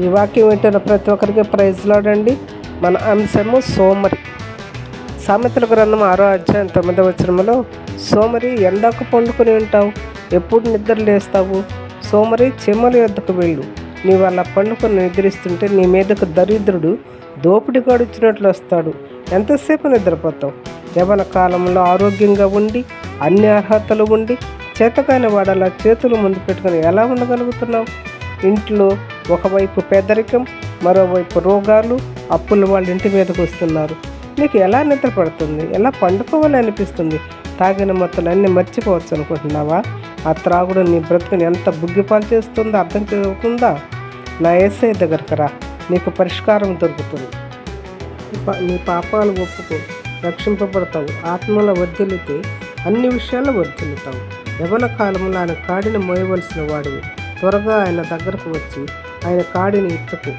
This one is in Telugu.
ఈ వాక్యం వింటున్న ప్రతి ఒక్కరికి ప్రైజ్ లార్డ్. మన అంశము సోమరి. సామెతల గ్రంథం 6వ అధ్యాయం 9వ వచనంలో, సోమరి ఎందాక పండుకొని ఉంటావు, ఎప్పుడు నిద్ర లేస్తావు? సోమరి, చెమ్మల యొద్దకు వెళ్ళు. నీవు అలా పండుకొని నిద్రిస్తుంటే నీ మీదకు దరిద్రుడు దోపిడి గడుచినట్లు వస్తాడు. ఎంతసేపు నిద్రపోతావు? యవన కాలంలో ఆరోగ్యంగా ఉండి అన్ని అర్హతలు ఉండి చేతకాని వాడలా చేతులు ముందు పెట్టుకొని ఎలా ఉండగలుగుతున్నావు? ఇంట్లో ఒకవైపు పేదరికం, మరోవైపు రోగాలు, అప్పులు వాళ్ళ ఇంటి మీదకు వస్తున్నారు. నీకు ఎలా నిద్ర పడుతుంది? ఎలా పండుకోవాలి అనిపిస్తుంది? తాగిన మొత్తాలన్నీ మర్చిపోవచ్చు అనుకుంటున్నావా? ఆ త్రాగుడు నీ బ్రతుకుని ఎంత బుగ్గిపాలు చేస్తుందో అర్థం చేసుకుందా? నా యేసయ్య దగ్గరకు రా, నీకు పరిష్కారం దొరుకుతుంది. నీ పాపాలు ఒప్పుకో, రక్షింపబడతావు. ఆత్మలో వర్ధిల్లితే అన్ని విషయాల్లో వర్ధిల్లుతావు. యవన కాలంలో ఆయన కాడిని మోయవలసిన వాడివి. త్వరగా ఆయన దగ్గరకు వచ్చి ఆయన కాడిని ఎత్తుకు.